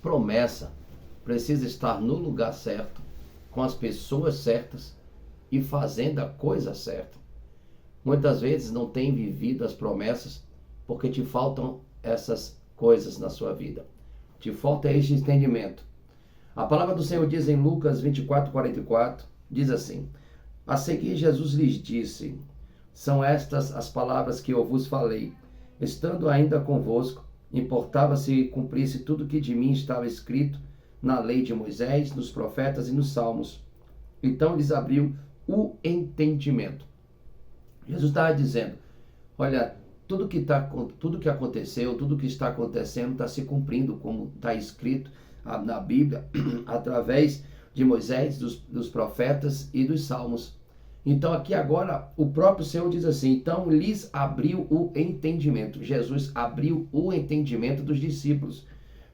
Promessa precisa estar no lugar certo, com as pessoas certas e fazendo a coisa certa. Muitas vezes não tem vivido as promessas porque te faltam essas coisas na sua vida. Te falta este entendimento. A palavra do Senhor diz em Lucas 24:44, diz assim: a seguir Jesus lhes disse: são estas as palavras que eu vos falei, estando ainda convosco, importava se cumprisse tudo que de mim estava escrito na lei de Moisés, nos profetas e nos salmos. Então lhes abriu o entendimento. Jesus estava dizendo: olha, tudo que aconteceu, tudo que está acontecendo está se cumprindo como está escrito na Bíblia, através de Moisés, dos profetas e dos salmos. Então aqui agora o próprio Senhor diz assim: então lhes abriu o entendimento. Jesus abriu o entendimento dos discípulos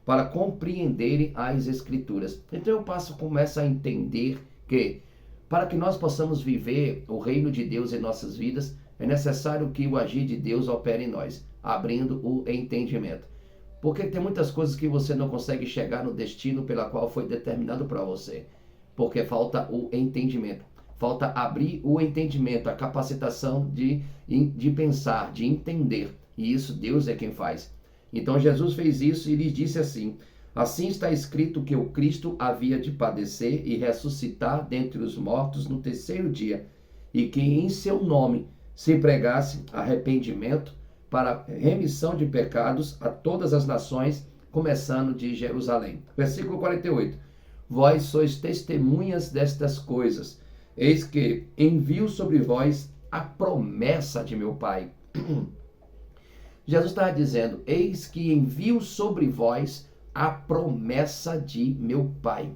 para compreenderem as Escrituras. Então eu começo a entender que para que nós possamos viver o reino de Deus em nossas vidas, é necessário que o agir de Deus opere em nós, abrindo o entendimento. Porque tem muitas coisas que você não consegue chegar no destino pela qual foi determinado para você, porque falta o entendimento. Falta abrir o entendimento, a capacitação de pensar, de entender. E isso Deus é quem faz. Então Jesus fez isso e lhes disse assim: assim está escrito que o Cristo havia de padecer e ressuscitar dentre os mortos no terceiro dia, e que em seu nome se pregasse arrependimento para remissão de pecados a todas as nações, começando de Jerusalém. Versículo 48. Vós sois testemunhas destas coisas. Eis que envio sobre vós a promessa de meu Pai. Jesus estava dizendo: eis que envio sobre vós a promessa de meu Pai.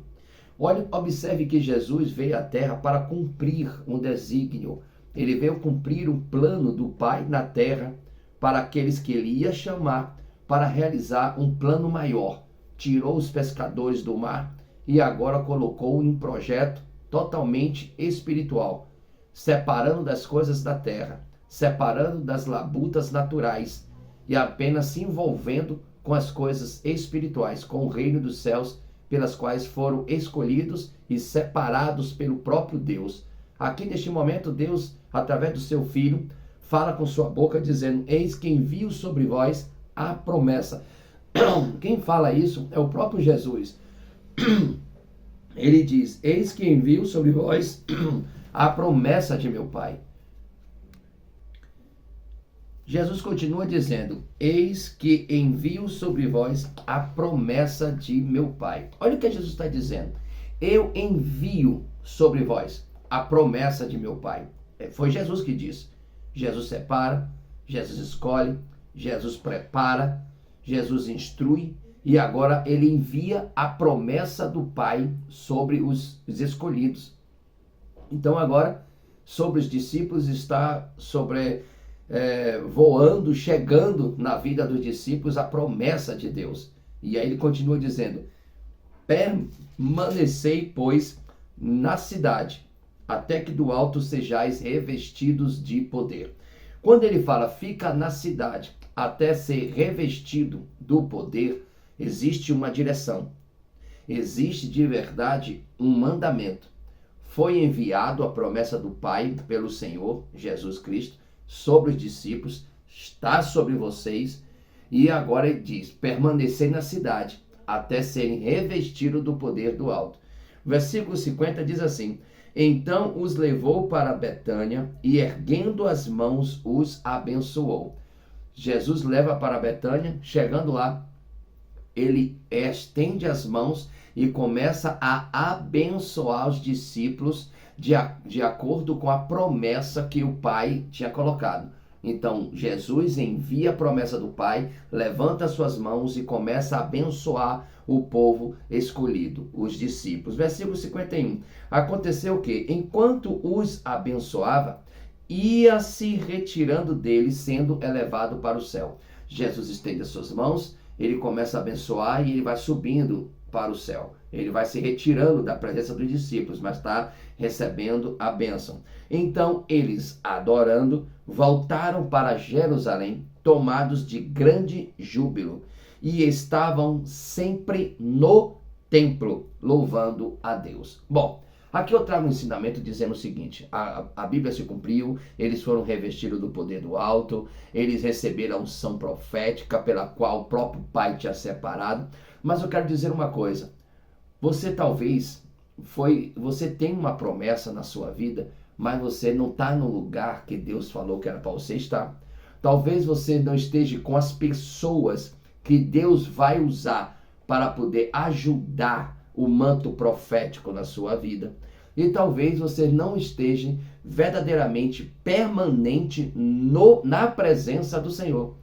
Olha, observe que Jesus veio à terra para cumprir um desígnio. Ele veio cumprir um plano do Pai na terra para aqueles que ele ia chamar para realizar um plano maior. Tirou os pescadores do mar e agora colocou em um projeto totalmente espiritual, separando das coisas da terra, separando das labutas naturais e apenas se envolvendo com as coisas espirituais, com o reino dos céus, pelas quais foram escolhidos e separados pelo próprio Deus. Aqui neste momento, Deus, através do seu Filho, fala com sua boca dizendo: eis que envio sobre vós a promessa. Quem fala isso é o próprio Jesus. Ele diz: eis que envio sobre vós a promessa de meu Pai. Jesus continua dizendo: eis que envio sobre vós a promessa de meu Pai. Olha o que Jesus está dizendo: eu envio sobre vós a promessa de meu Pai. Foi Jesus que disse. Jesus separa, Jesus escolhe, Jesus prepara, Jesus instrui, e agora ele envia a promessa do Pai sobre os escolhidos. Então agora, sobre os discípulos está voando, chegando na vida dos discípulos a promessa de Deus. E aí ele continua dizendo: permanecei, pois, na cidade, até que do alto sejais revestidos de poder. Quando ele fala fica na cidade até ser revestido do poder, existe uma direção. Existe de verdade um mandamento. Foi enviado a promessa do Pai pelo Senhor Jesus Cristo sobre os discípulos, está sobre vocês, e agora ele diz: permanecer na cidade até serem revestidos do poder do alto. Versículo 50 diz assim: então os levou para Betânia e, erguendo as mãos, os abençoou. Jesus leva para Betânia. Chegando lá, ele estende as mãos e começa a abençoar os discípulos de acordo com a promessa que o Pai tinha colocado. Então, Jesus envia a promessa do Pai, levanta suas mãos e começa a abençoar o povo escolhido, os discípulos. Versículo 51. Aconteceu que, enquanto os abençoava, ia se retirando deles, sendo elevado para o céu. Jesus estende as suas mãos, ele começa a abençoar e ele vai subindo para o céu. Ele vai se retirando da presença dos discípulos, mas está recebendo a bênção. Então eles, adorando, voltaram para Jerusalém, tomados de grande júbilo. e estavam sempre no templo, louvando a Deus. Bom, aqui eu trago um ensinamento dizendo o seguinte: a Bíblia se cumpriu, eles foram revestidos do poder do alto, eles receberam a unção profética pela qual o próprio Pai tinha separado. Mas eu quero dizer uma coisa: você você tem uma promessa na sua vida, mas você não está no lugar que Deus falou que era para você estar. Talvez você não esteja com as pessoas que Deus vai usar para poder ajudar o manto profético na sua vida. E talvez você não esteja verdadeiramente permanente na presença do Senhor.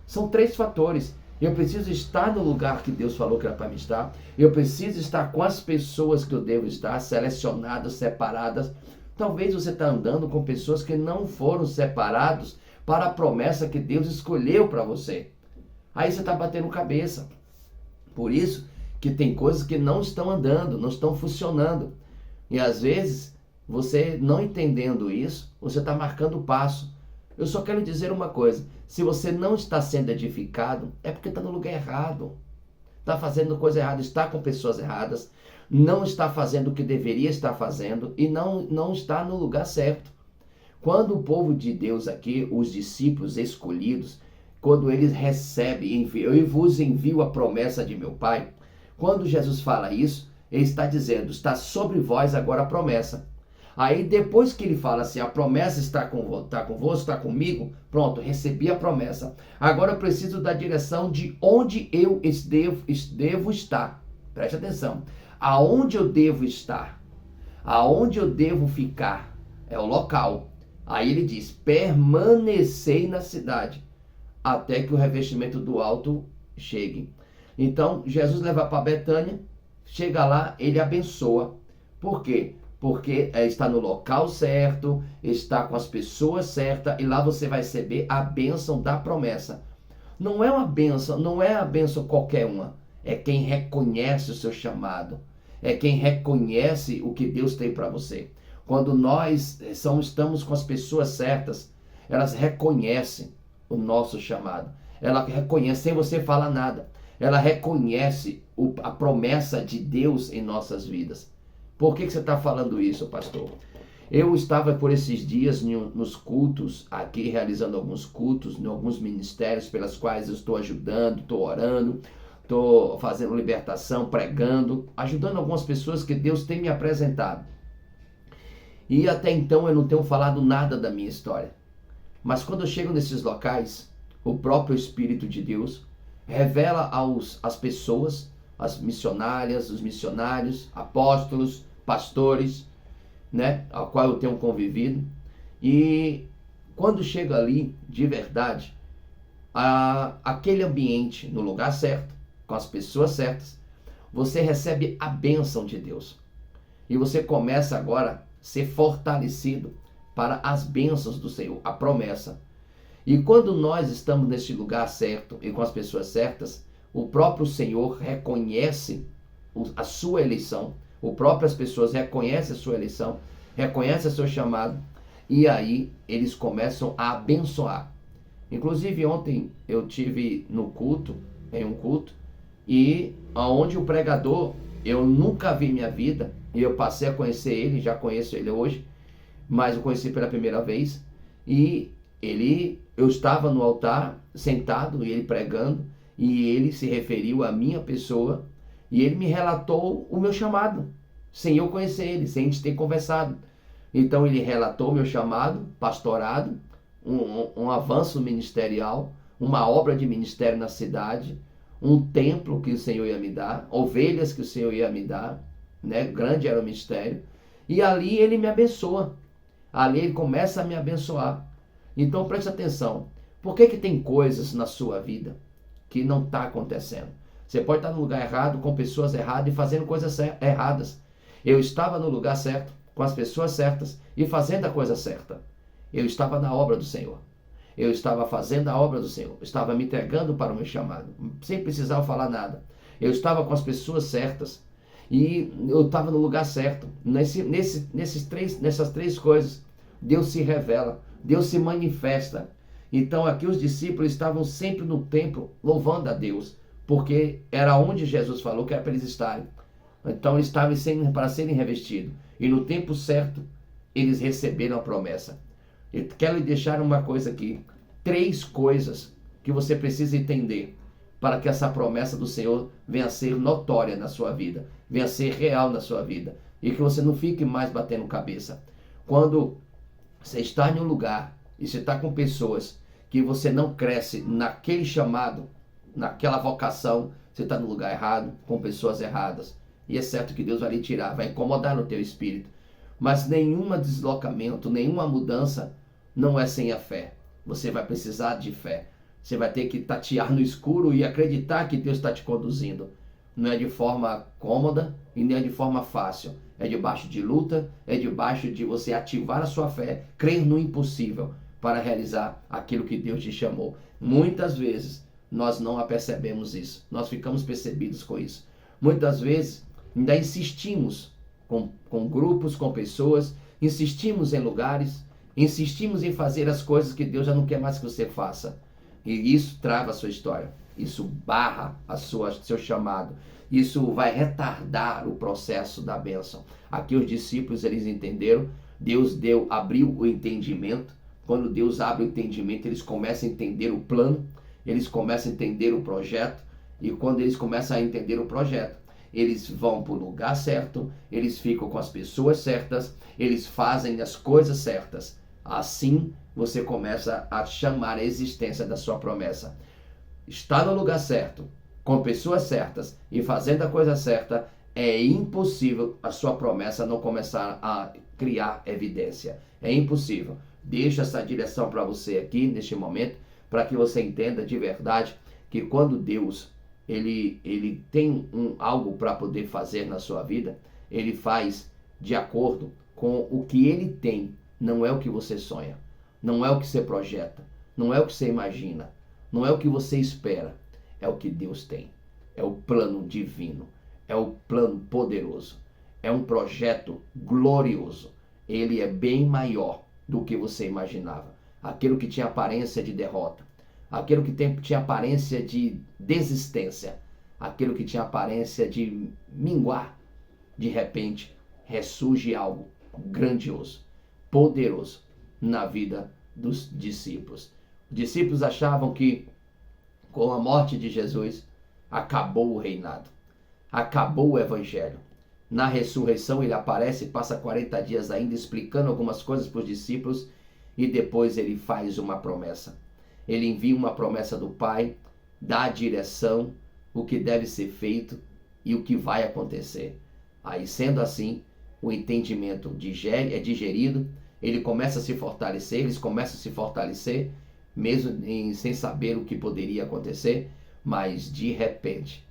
São 3 fatores. Eu preciso estar no lugar que Deus falou que era para me estar. Eu preciso estar com as pessoas que eu devo estar, selecionadas, separadas. Talvez você está andando com pessoas que não foram separados para a promessa que Deus escolheu para você. Aí você está batendo cabeça. Por isso que tem coisas que não estão andando, não estão funcionando. E às vezes, você não entendendo isso, você está marcando o passo. Eu só quero dizer uma coisa: se você não está sendo edificado, é porque está no lugar errado. Está fazendo coisa errada, está com pessoas erradas, não está fazendo o que deveria estar fazendo e não está no lugar certo. Quando o povo de Deus aqui, os discípulos escolhidos, quando eles recebem, eu vos envio a promessa de meu Pai, quando Jesus fala isso, ele está dizendo: está sobre vós agora a promessa. Aí depois que ele fala assim, a promessa está convosco, está comigo, pronto, recebi a promessa. Agora eu preciso da direção de onde eu devo estar. Preste atenção. Aonde eu devo estar? Aonde eu devo ficar? É o local. Aí ele diz: permanecei na cidade, até que o revestimento do alto chegue. Então, Jesus leva para Betânia, chega lá, ele abençoa. Por quê? Porque está no local certo, está com as pessoas certas, e lá você vai receber a bênção da promessa. Não é uma bênção, não é a bênção qualquer uma. É quem reconhece o seu chamado. É quem reconhece o que Deus tem para você. Quando nós estamos com as pessoas certas, elas reconhecem o nosso chamado. Ela reconhece, sem você falar nada. Ela reconhece a promessa de Deus em nossas vidas. Por que você está falando isso, pastor? Eu estava por esses dias nos cultos, aqui realizando alguns cultos, em alguns ministérios pelas quais eu estou ajudando, estou orando, estou fazendo libertação, pregando, ajudando algumas pessoas que Deus tem me apresentado. E até então eu não tenho falado nada da minha história. Mas quando eu chego nesses locais, o próprio Espírito de Deus revela às pessoas, as missionárias, os missionários, apóstolos, pastores, né, ao qual eu tenho convivido. E quando chega ali, de verdade, aquele ambiente no lugar certo, com as pessoas certas, você recebe a bênção de Deus. E você começa agora a ser fortalecido para as bênçãos do Senhor, a promessa. E quando nós estamos nesse lugar certo e com as pessoas certas, o próprio Senhor reconhece a sua eleição, as próprias pessoas reconhecem a sua eleição, reconhecem o seu chamado, e aí eles começam a abençoar. Inclusive ontem eu tive em um culto, e onde o pregador, eu nunca vi em minha vida, e eu passei a conhecer ele, já conheço ele hoje, mas eu conheci pela primeira vez, e eu estava no altar, sentado, e ele pregando, e ele se referiu à minha pessoa, e ele me relatou o meu chamado, sem eu conhecer ele, sem a gente ter conversado. Então ele relatou o meu chamado, pastorado, um avanço ministerial, uma obra de ministério na cidade, um templo que o Senhor ia me dar, ovelhas que o Senhor ia me dar, né? Grande era o mistério. E ali ele me abençoa. Ali ele começa a me abençoar. Então preste atenção. Por que tem coisas na sua vida que não está acontecendo? Você pode estar no lugar errado, com pessoas erradas e fazendo coisas erradas. Eu estava no lugar certo, com as pessoas certas e fazendo a coisa certa. Eu estava na obra do Senhor. Eu estava fazendo a obra do Senhor. Eu estava me entregando para o meu chamado, sem precisar falar nada. Eu estava com as pessoas certas. E eu estava no lugar certo. Nessas 3 coisas, Deus se revela, Deus se manifesta. Então aqui os discípulos estavam sempre no templo, louvando a Deus. porque era onde Jesus falou que era para eles estarem. Então eles estavam para serem revestidos. E no tempo certo, eles receberam a promessa. Eu quero lhe deixar uma coisa aqui. 3 coisas que você precisa entender para que essa promessa do Senhor venha a ser notória na sua vida, venha a ser real na sua vida, e que você não fique mais batendo cabeça. Quando você está em um lugar e você está com pessoas que você não cresce naquele chamado, naquela vocação, você está no lugar errado, com pessoas erradas. E é certo que Deus vai lhe tirar, vai incomodar no teu espírito. Mas nenhum deslocamento, nenhuma mudança não é sem a fé. Você vai precisar de fé. Você vai ter que tatear no escuro e acreditar que Deus está te conduzindo. Não é de forma cômoda e nem é de forma fácil. É debaixo de luta, é debaixo de você ativar a sua fé, crer no impossível para realizar aquilo que Deus te chamou. Muitas vezes nós não apercebemos isso. Nós ficamos percebidos com isso. Muitas vezes ainda insistimos com grupos, com pessoas, insistimos em lugares, insistimos em fazer as coisas que Deus já não quer mais que você faça. E isso trava a sua história. Isso barra seu chamado. Isso vai retardar o processo da bênção. Aqui os discípulos, eles entenderam. Deus abriu o entendimento. Quando Deus abre o entendimento, eles começam a entender o plano. Eles começam a entender o projeto. E quando eles começam a entender o projeto, eles vão para o lugar certo. Eles ficam com as pessoas certas. Eles fazem as coisas certas. Assim, você começa a chamar a existência da sua promessa. Está no lugar certo, com pessoas certas e fazendo a coisa certa, é impossível a sua promessa não começar a criar evidência. É impossível. Deixo essa direção para você aqui, neste momento, para que você entenda de verdade que quando Deus ele tem algo para poder fazer na sua vida, ele faz de acordo com o que ele tem. Não é o que você sonha, não é o que você projeta, não é o que você imagina, não é o que você espera, é o que Deus tem. É o plano divino, é o plano poderoso, é um projeto glorioso. Ele é bem maior do que você imaginava. Aquilo que tinha aparência de derrota, aquilo que tinha aparência de desistência, aquilo que tinha aparência de minguar, de repente ressurge algo grandioso, poderoso na vida dos discípulos. Os discípulos achavam que com a morte de Jesus acabou o reinado, acabou o evangelho. Na ressurreição ele aparece, passa 40 dias ainda explicando algumas coisas para os discípulos e depois ele faz uma promessa. Ele envia uma promessa do Pai, dá a direção, o que deve ser feito e o que vai acontecer. Aí, sendo assim, o entendimento é digerido, ele começa a se fortalecer, eles começam a se fortalecer, mesmo sem saber o que poderia acontecer, mas de repente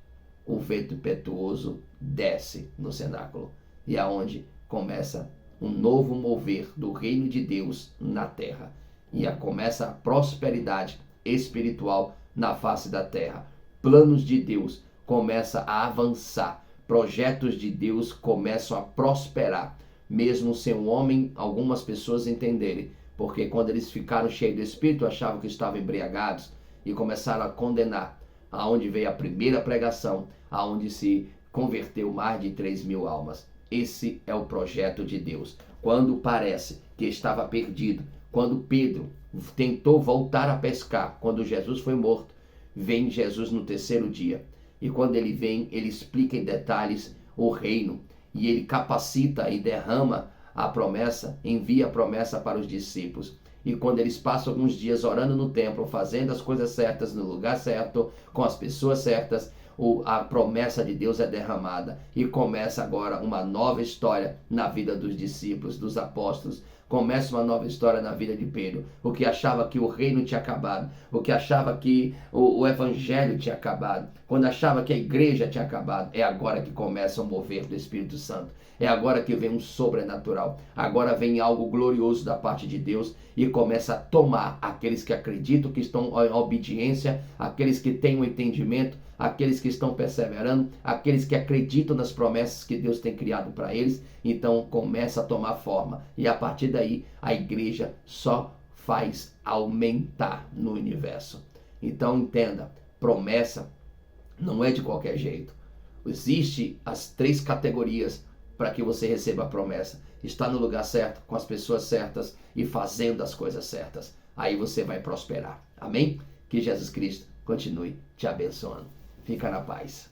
o vento impetuoso desce no cenáculo e aonde começa um novo mover do reino de Deus na terra e começa a prosperidade espiritual na face da terra. Planos de Deus começam a avançar, projetos de Deus começam a prosperar, mesmo sem um homem, algumas pessoas entenderem, porque quando eles ficaram cheios do Espírito, achavam que estavam embriagados e começaram a condenar, aonde veio a primeira pregação, aonde se converteu mais de 3.000 almas. Esse é o projeto de Deus. Quando parece que estava perdido, quando Pedro tentou voltar a pescar, quando Jesus foi morto, vem Jesus no 3º dia. E quando ele vem, ele explica em detalhes o reino, e ele capacita e derrama a promessa, envia a promessa para os discípulos. E quando eles passam alguns dias orando no templo, fazendo as coisas certas no lugar certo, com as pessoas certas, a promessa de Deus é derramada. E começa agora uma nova história na vida dos discípulos, dos apóstolos. Começa uma nova história na vida de Pedro. O que achava que o reino tinha acabado, o que achava que o evangelho tinha acabado, quando achava que a igreja tinha acabado, é agora que começa o mover do Espírito Santo. É agora que vem um sobrenatural. Agora vem algo glorioso da parte de Deus e começa a tomar aqueles que acreditam, que estão em obediência, aqueles que têm o entendimento, aqueles que estão perseverando, aqueles que acreditam nas promessas que Deus tem criado para eles. Então começa a tomar forma. E a partir daí a igreja só faz aumentar no universo. Então entenda, promessa Não é de qualquer jeito. Existem as 3 categorias para que você receba a promessa. Está no lugar certo, com as pessoas certas e fazendo as coisas certas. Aí você vai prosperar. Amém? Que Jesus Cristo continue te abençoando. Fica na paz.